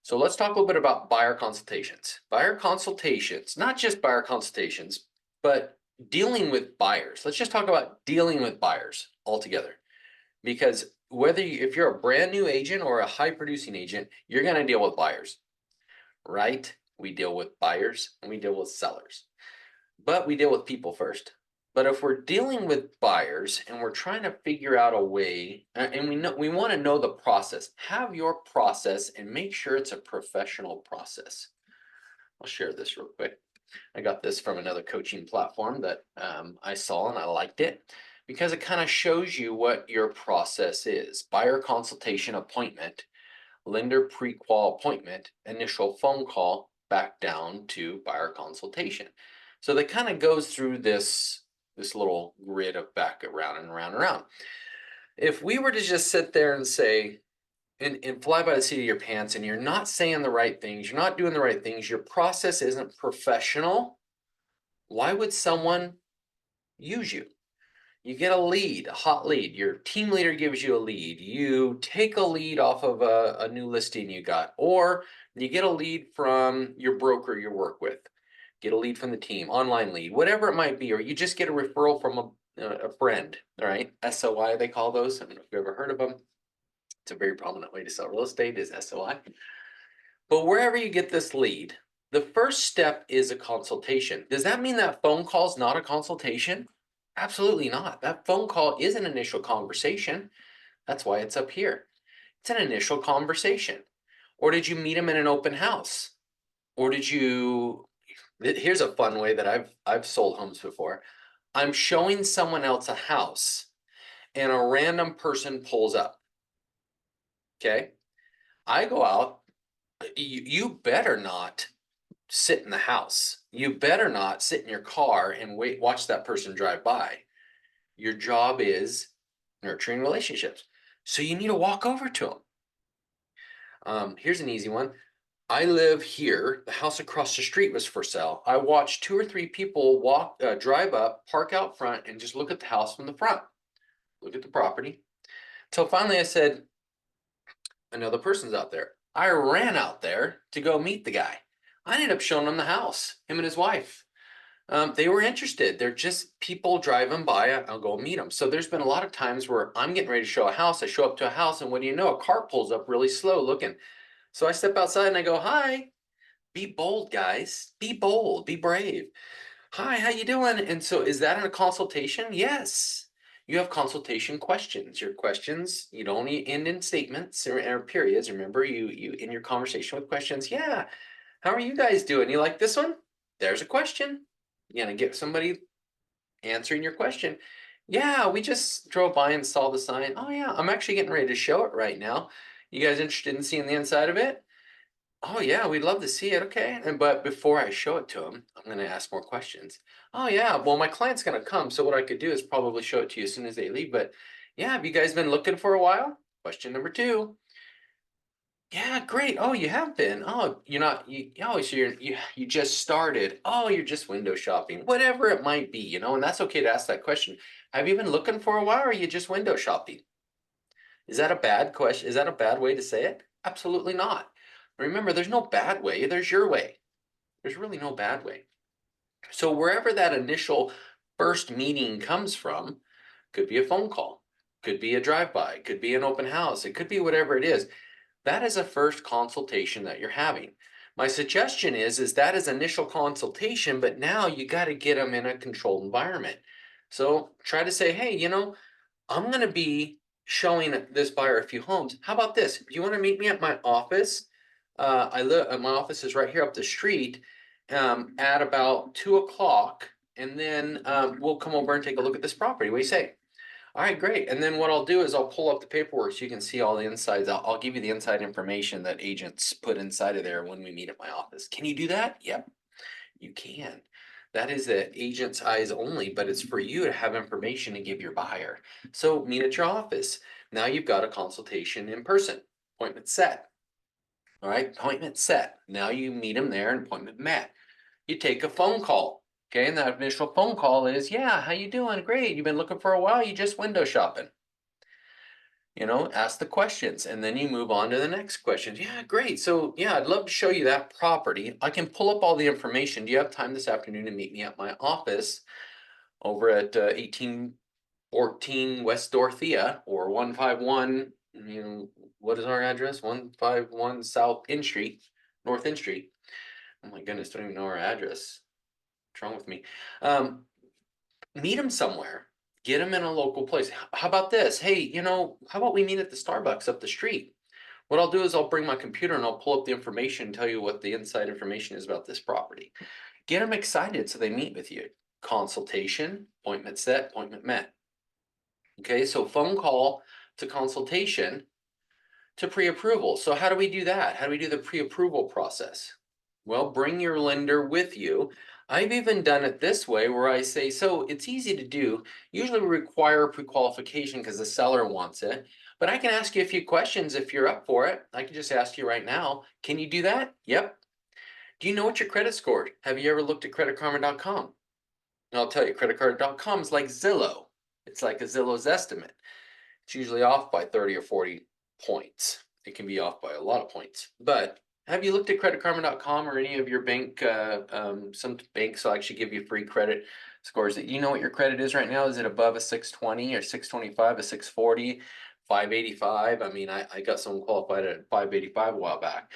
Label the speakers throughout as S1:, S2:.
S1: So let's talk a little bit about buyer consultations. Buyer consultations, not just buyer consultations, but dealing with buyers. Let's just talk about dealing with buyers altogether. Because if you're a brand new agent or a high producing agent, you're going to deal with buyers, right? We deal with buyers and we deal with sellers, but we deal with people first. But if we're dealing with buyers and we're trying to figure out a way, and we want to know the process, have your process and make sure it's a professional process. I'll share this real quick. I got this from another coaching platform that I saw and I liked it because it kind of shows you what your process is. Buyer consultation appointment, lender pre-qual appointment, initial phone call, back down to buyer consultation. So that kind of goes through this little grid of back around and around and around. If we were to just sit there and say, and fly by the seat of your pants, and you're not saying the right things, you're not doing the right things, your process isn't professional, why would someone use you? You get a lead, a hot lead. Your team leader gives you a lead. You take a lead off of a new listing you got, or you get a lead from your broker you work with. Get a lead from the team, online lead, whatever it might be, or you just get a referral from a friend, right? SOI, they call those. I don't know if you've ever heard of them. It's a very prominent way to sell real estate is SOI. But wherever you get this lead, the first step is a consultation. Does that mean that phone call is not a consultation? Absolutely not. That phone call is an initial conversation. That's why it's up here. It's an initial conversation. Or did you meet them in an open house? Or did you, here's a fun way that I've sold homes before. I'm showing someone else a house and a random person pulls up. Okay. I go out, you better not sit in the house. You better not sit in your car and watch that person drive by. Your job is nurturing relationships. So you need to walk over to them. Here's an easy one. I live here. The house across the street was for sale. I watched two or three people drive up, park out front, and just look at the house from the front. Look at the property. Till finally I said, another person's out there. I ran out there to go meet the guy. I ended up showing him the house, him and his wife. They were interested. They're just people driving by. I'll go meet them. So there's been a lot of times where I'm getting ready to show a house. I show up to a house, and what do you know? A car pulls up really slow looking. So I step outside and I go, "Hi, be bold, guys. Be bold. Be brave. Hi, how you doing?" And so, is that in a consultation? Yes. You have consultation questions. Your questions, you don't end in statements or periods. Remember, you in your conversation with questions. Yeah. How are you guys doing? You like this one? There's a question. You're gonna get somebody answering your question. Yeah, we just drove by and saw the sign. Oh yeah, I'm actually getting ready to show it right now. You guys interested in seeing the inside of it? Oh yeah, we'd love to see it. Okay. But before I show it to them, I'm gonna ask more questions. Oh yeah, well my client's gonna come, so what I could do is probably show it to you as soon as they leave. But yeah, have you guys been looking for a while? Question number two. Yeah, great. Oh, you have been. Oh, you're not. Oh, so you just started. Oh, you're just window shopping. Whatever it might be, and that's okay to ask that question. Have you been looking for a while, or are you just window shopping? Is that a bad question? Is that a bad way to say it? Absolutely not. Remember, there's no bad way. There's your way. There's really no bad way. So wherever that initial first meeting comes from, could be a phone call, could be a drive-by, could be an open house, it could be whatever it is. That is a first consultation that you're having. My suggestion is that is initial consultation, but now you got to get them in a controlled environment. So try to say, hey, I'm going to be showing this buyer a few homes. How about this? Do you want to meet me at my office? My office is right here up the street at about 2 o'clock, and then we'll come over and take a look at this property. What do you say? All right, great. And then what I'll do is I'll pull up the paperwork so you can see all the insides. I'll give you the inside information that agents put inside of there when we meet at my office. Can you do that? Yep, you can. That is the agent's eyes only, but it's for you to have information to give your buyer. So meet at your office. Now you've got a consultation in person. Appointment set. All right, appointment set. Now you meet them there and appointment met. You take a phone call. Okay, and that initial phone call is, yeah, how you doing? Great. You've been looking for a while. You just window shopping. Ask the questions and then you move on to the next question. Yeah, great. So, yeah, I'd love to show you that property. I can pull up all the information. Do you have time this afternoon to meet me at my office over at 1814 West Dorothea or 151? What is our address? 151 South N Street, North N Street. Oh my goodness, don't even know our address. What's wrong with me? Meet them somewhere. Get them in a local place. How about this? Hey, how about we meet at the Starbucks up the street? What I'll do is I'll bring my computer and I'll pull up the information and tell you what the inside information is about this property. Get them excited so they meet with you. Consultation, appointment set, appointment met. Okay, so phone call to consultation to pre-approval. So how do we do that? How do we do the pre-approval process? Well, bring your lender with you. I've even done it this way where I say, so it's easy to do. Usually we require pre-qualification because the seller wants it, but I can ask you a few questions if you're up for it. I can just ask you right now, can you do that? Yep. Do you know what your credit scored? Have you ever looked at creditkarma.com? And I'll tell you, creditkarma.com is like Zillow. It's like a Zillow's estimate. It's usually off by 30 or 40 points. It can be off by a lot of points. But have you looked at creditkarma.com or any of your bank? Some banks will actually give you free credit scores. That you know what your credit is right now? Is it above a 620 or 625, a 640, 585? I mean, I got someone qualified at 585 a while back.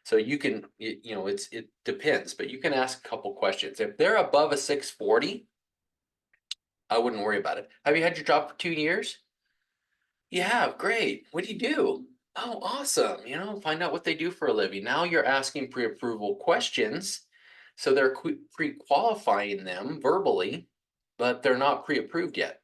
S1: So you can, it depends, but you can ask a couple questions. If they're above a 640, I wouldn't worry about it. Have you had your job for 2 years? You have, great. What do you do? Oh, awesome. Find out what they do for a living. Now you're asking pre-approval questions. So they're pre-qualifying them verbally, but they're not pre-approved yet.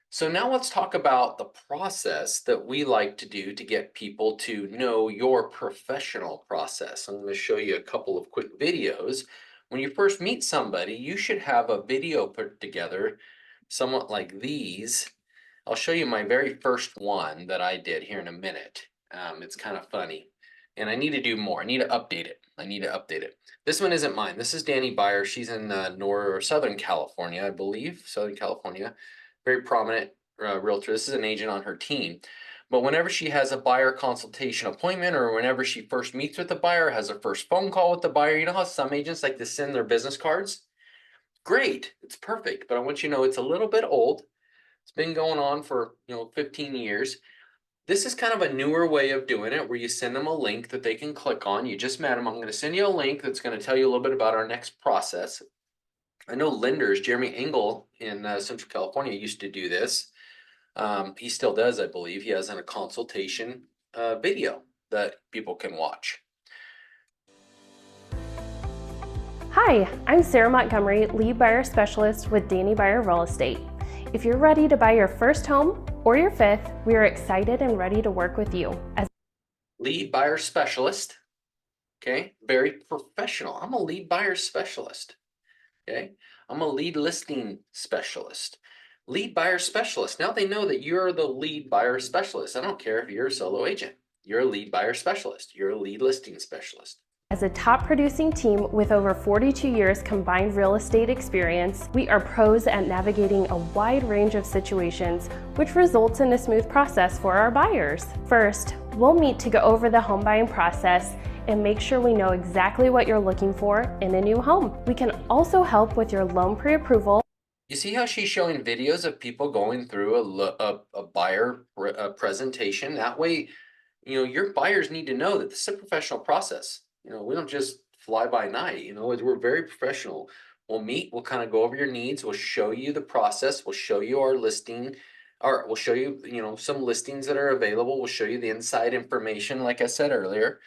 S1: So now let's talk about the process that we like to do to get people to know your professional process. I'm going to show you a couple of quick videos. When you first meet somebody, you should have a video put together somewhat like these. I'll show you my very first one that I did here in a minute. It's kind of funny. And I need to do more. I need to update it. This one isn't mine. This is Danny Beyer. She's in Southern California, I believe. Southern California. Very prominent realtor. This is an agent on her team. But whenever she has a buyer consultation appointment or whenever she first meets with the buyer, has a first phone call with the buyer, you know how some agents like to send their business cards? Great. It's perfect. But I want you to know it's a little bit old. It's been going on for 15 years. This is kind of a newer way of doing it where you send them a link that they can click on. You just met them. I'm going to send you a link that's going to tell you a little bit about our next process. I know lenders, Jeremy Engel in Central California used to do this. He still does, I believe. He has a consultation video that people can watch.
S2: Hi, I'm Sarah Montgomery, Lead Buyer Specialist with Danny Beyer Real Estate. If you're ready to buy your first home or your fifth, we are excited and ready to work with you. As
S1: Lead Buyer Specialist, okay? Very professional. I'm a lead buyer specialist, okay? I'm a lead listing specialist. Lead buyer specialist. Now they know that you're the lead buyer specialist. I don't care if you're a solo agent. You're a lead buyer specialist. You're a lead listing specialist.
S2: As a top producing team with over 42 years combined real estate experience, we are pros at navigating a wide range of situations, which results in a smooth process for our buyers. First, we'll meet to go over the home buying process and make sure we know exactly what you're looking for in a new home. We can also help with your loan pre-approval.
S1: You see how she's showing videos of people going through a buyer presentation? That way, your buyers need to know that this is a professional process. We don't just fly by night. We're very professional. We'll meet, we'll kind of go over your needs, we'll show you the process, we'll show you our listing, or we'll show you, some listings that are available. We'll show you the inside information, like I said earlier.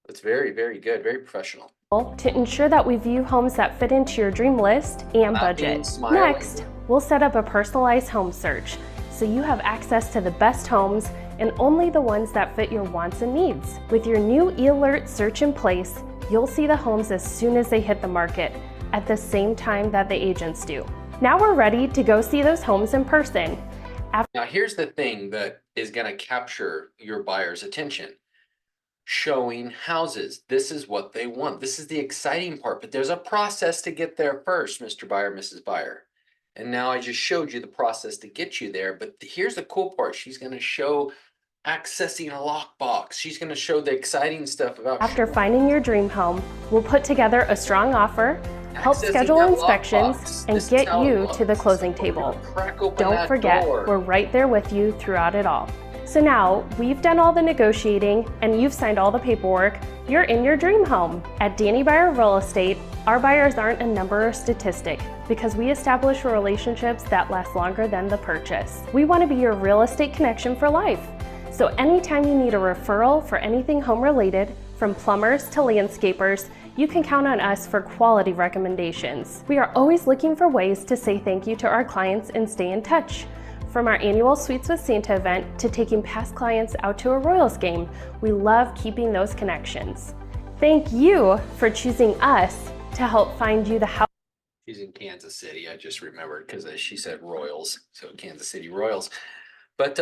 S1: It's very, very good, very professional.
S2: To ensure that we view homes that fit into your dream list and budget. Next, we'll set up a personalized home search so you have access to the best homes and only the ones that fit your wants and needs. With your new eAlert search in place, you'll see the homes as soon as they hit the market at the same time that the agents do. Now we're ready to go see those homes in person.
S1: Now here's the thing that is going to capture your buyer's attention. Showing houses. This is what they want. This is the exciting part, but there's a process to get there first, Mr. Buyer, Mrs. Buyer. And now I just showed you the process to get you there. But here's the cool part. She's going to show accessing a lockbox. She's going to show the exciting stuff about.
S2: After finding your dream home, we'll put together a strong offer, help schedule inspections, and get you to the closing table. Don't forget, we're right there with you throughout it all. So now we've done all the negotiating and you've signed all the paperwork. You're in your dream home. At Danny Buyer Real Estate, our buyers aren't a number or statistic because we establish relationships that last longer than the purchase. We want to be your real estate connection for life. So anytime you need a referral for anything home related, from plumbers to landscapers, you can count on us for quality recommendations. We are always looking for ways to say thank you to our clients and stay in touch. From our annual Sweets with Santa event to taking past clients out to a Royals game, we love keeping those connections. Thank you for choosing us to help find you the house.
S1: She's in Kansas City. I just remembered because she said Royals, so Kansas City Royals. But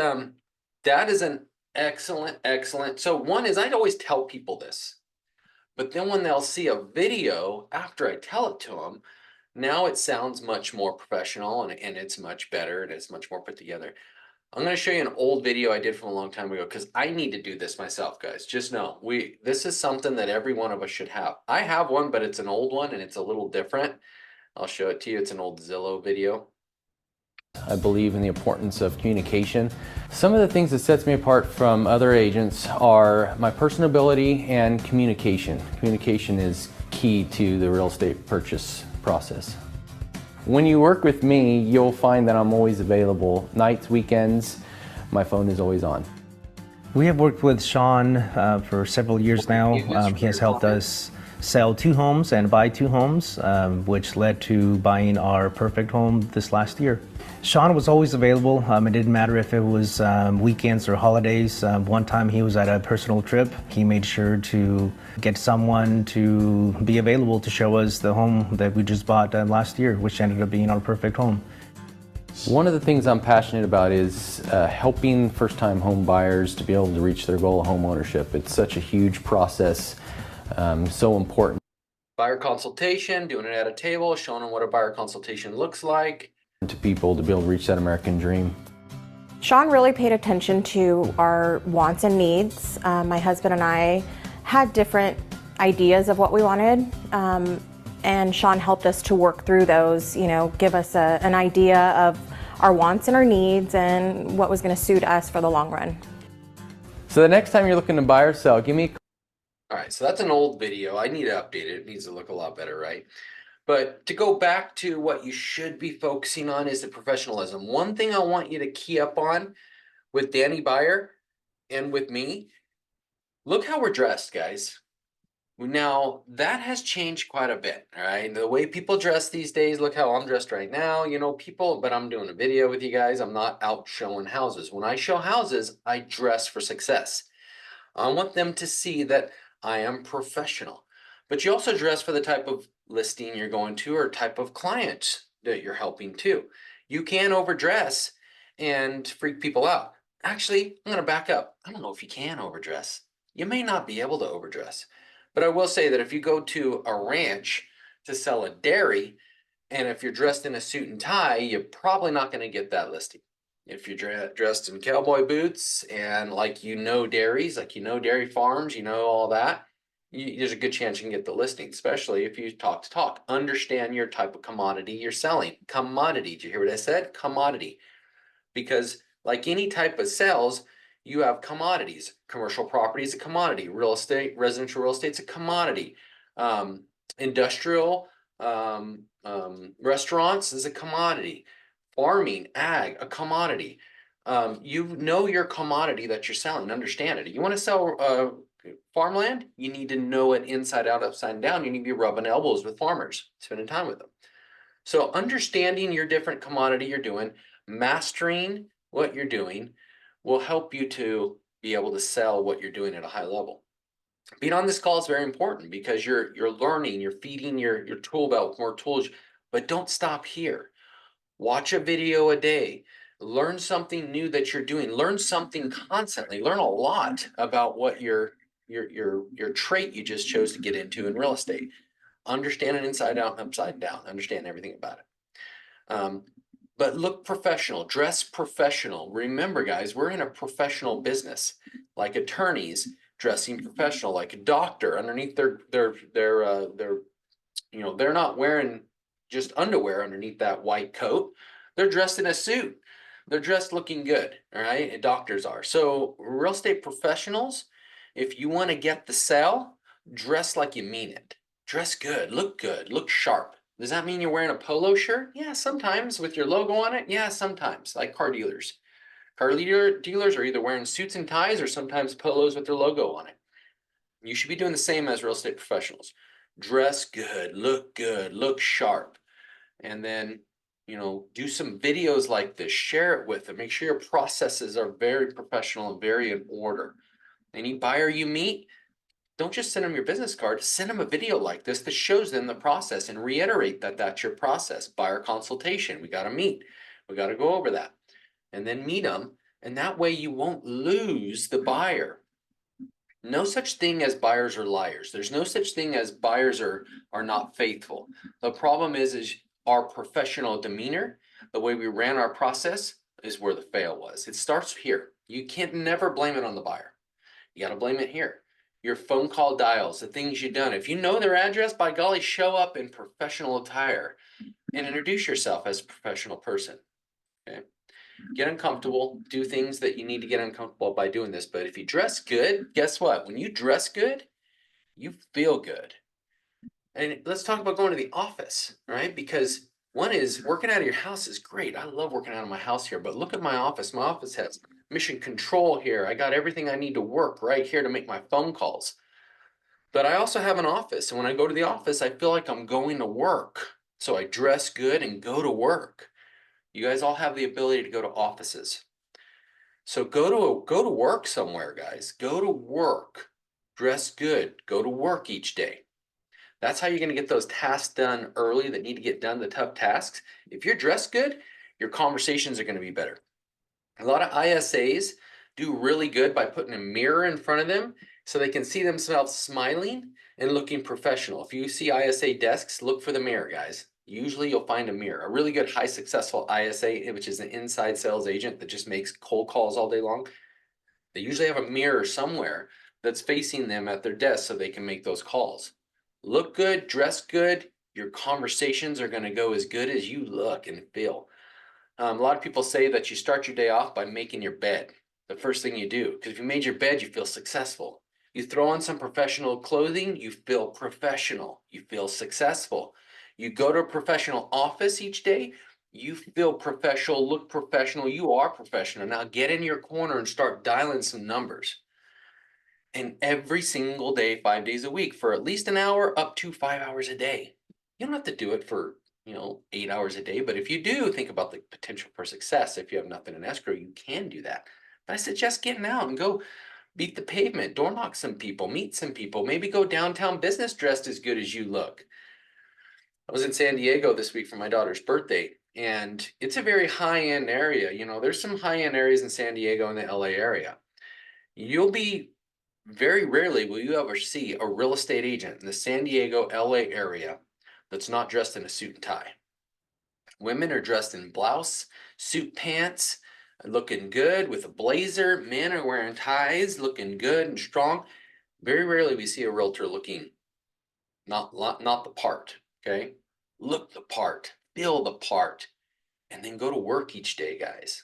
S1: that is an excellent. So one is I'd always tell people this, but then when they'll see a video after I tell it to them, now it sounds much more professional and it's much better and it's much more put together. I'm going to show you an old video I did from a long time ago because I need to do this myself, guys. Just know this is something that every one of us should have. I have one, but it's an old one and it's a little different. I'll show it to you. It's an old Zillow video.
S3: I believe in the importance of communication. Some of the things that sets me apart from other agents are my personability and communication. Communication is key to the real estate purchase process. When you work with me, you'll find that I'm always available. Nights, weekends, my phone is always on.
S4: We have worked with Sean for several years now. He has helped us sell 2 homes and buy 2 homes, which led to buying our perfect home this last year. Sean was always available. It didn't matter if it was weekends or holidays. One time he was at a personal trip. He made sure to get someone to be available to show us the home that we just bought last year, which ended up being our perfect home.
S3: One of the things I'm passionate about is helping first-time home buyers to be able to reach their goal of home ownership. It's such a huge process, so important.
S1: Buyer consultation, doing it at a table, showing them what a buyer consultation looks like.
S3: To people to be able to reach that American dream.
S5: Sean really paid attention to our wants and needs. My husband and I had different ideas of what we wanted, and Sean helped us to work through those, give us an idea of our wants and our needs and what was going to suit us for the long run.
S3: So the next time you're looking to buy or sell, give me a call.
S1: All right, so that's an old video. I need to update it. It needs to look a lot better, right? But to go back to what you should be focusing on is the professionalism. One thing I want you to key up on with Danny Buyer and with me, look how we're dressed, guys. Now, that has changed quite a bit, all right? The way people dress these days, look how I'm dressed right now, but I'm doing a video with you guys. I'm not out showing houses. When I show houses, I dress for success. I want them to see that I am professional. But you also dress for the type of listing you're going to or type of client that you're helping too. You can overdress and freak people out. Actually, I'm going to back up. I don't know if you can overdress. You may not be able to overdress. But I will say that if you go to a ranch to sell a dairy, and if you're dressed in a suit and tie, you're probably not going to get that listing. If you're dressed in cowboy boots and dairies, dairy farms, all that, there's a good chance you can get the listing, especially if you talk to talk. Understand your type of commodity you're selling. Commodity. Did you hear what I said? Commodity. Because like any type of sales, you have commodities. Commercial property is a commodity. Real estate, residential real estate is a commodity. Industrial restaurants is a commodity. Farming, ag, a commodity. You know your commodity that you're selling. Understand it. You want to sell farmland? You need to know it inside out, upside down. You need to be rubbing elbows with farmers, spending time with them. So understanding your different commodity you're doing, mastering what you're doing, will help you to be able to sell what you're doing at a high level. Being on this call is very important because you're learning, you're feeding your tool belt with more tools, but don't stop here. Watch a video a day. Learn something new that you're doing. Learn something constantly. Learn a lot about what your trait you just chose to get into in real estate. Understand it inside out and upside down. Understand everything about it. but look professional, dress professional. Remember, guys, we're in a professional business, like attorneys dressing professional, like a doctor underneath their they're not wearing just underwear underneath that white coat. They're dressed in a suit. They're dressed looking good, all right? And doctors are. So real estate professionals, if you want to get the sale, dress like you mean it. Dress good, look sharp. Does that mean you're wearing a polo shirt? Yeah, sometimes with your logo on it. Yeah, sometimes, like car dealers. Dealers are either wearing suits and ties or sometimes polos with their logo on it. You should be doing the same as real estate professionals. Dress good, look sharp. And then, do some videos like this, share it with them. Make sure your processes are very professional and very in order. Any buyer you meet, don't just send them your business card, send them a video like this that shows them the process and reiterate that that's your process. Buyer consultation, we got to meet. We got to go over that and then meet them. And that way you won't lose the buyer. No such thing as buyers are liars. There's no such thing as buyers are not faithful. The problem is our professional demeanor, the way we ran our process is where the fail was. It starts here. You can't never blame it on the buyer. You got to blame it here. Your phone call dials, the things you've done. If you know their address, by golly, show up in professional attire and introduce yourself as a professional person. Okay. Get uncomfortable, do things that you need to get uncomfortable by doing this. But if you dress good, guess what? When you dress good, you feel good. And let's talk about going to the office, right? Because one is working out of your house is great. I love working out of my house here, but look at my office. My office has mission control here. I got everything I need to work right here to make my phone calls. But I also have an office. And when I go to the office, I feel like I'm going to work. So I dress good and go to work. You guys all have the ability to go to offices. So go to work somewhere, guys. Go to work. Dress good. Go to work each day. That's how you're going to get those tasks done early that need to get done, the tough tasks. If you're dressed good, your conversations are going to be better. A lot of ISAs do really good by putting a mirror in front of them so they can see themselves smiling and looking professional. If you see ISA desks, look for the mirror, guys. Usually you'll find a mirror. A really good high successful ISA, which is an inside sales agent that just makes cold calls all day long. They usually have a mirror somewhere that's facing them at their desk so they can make those calls. Look good, dress good. Your conversations are going to go as good as you look and feel. A lot of people say that you start your day off by making your bed. The first thing you do, because if you made your bed, you feel successful. You throw on some professional clothing, you feel professional. You feel successful. You go to a professional office each day, you feel professional, look professional, you are professional. Now get in your corner and start dialing some numbers. And every single day, 5 days a week, for at least an hour, up to 5 hours a day. You don't have to do it for 8 hours a day, but if you do, think about the potential for success. If you have nothing in escrow, you can do that. But I suggest getting out and go beat the pavement, door knock some people, meet some people, maybe go downtown business dressed as good as you look. I was in San Diego this week for my daughter's birthday, and it's a very high-end area. There's some high-end areas in San Diego and the LA area. Very rarely will you ever see a real estate agent in the San Diego, LA area that's not dressed in a suit and tie. Women are dressed in blouse, suit pants, looking good with a blazer. Men are wearing ties, looking good and strong. Very rarely we see a realtor looking not the part, okay? Look the part, feel the part, and then go to work each day, guys.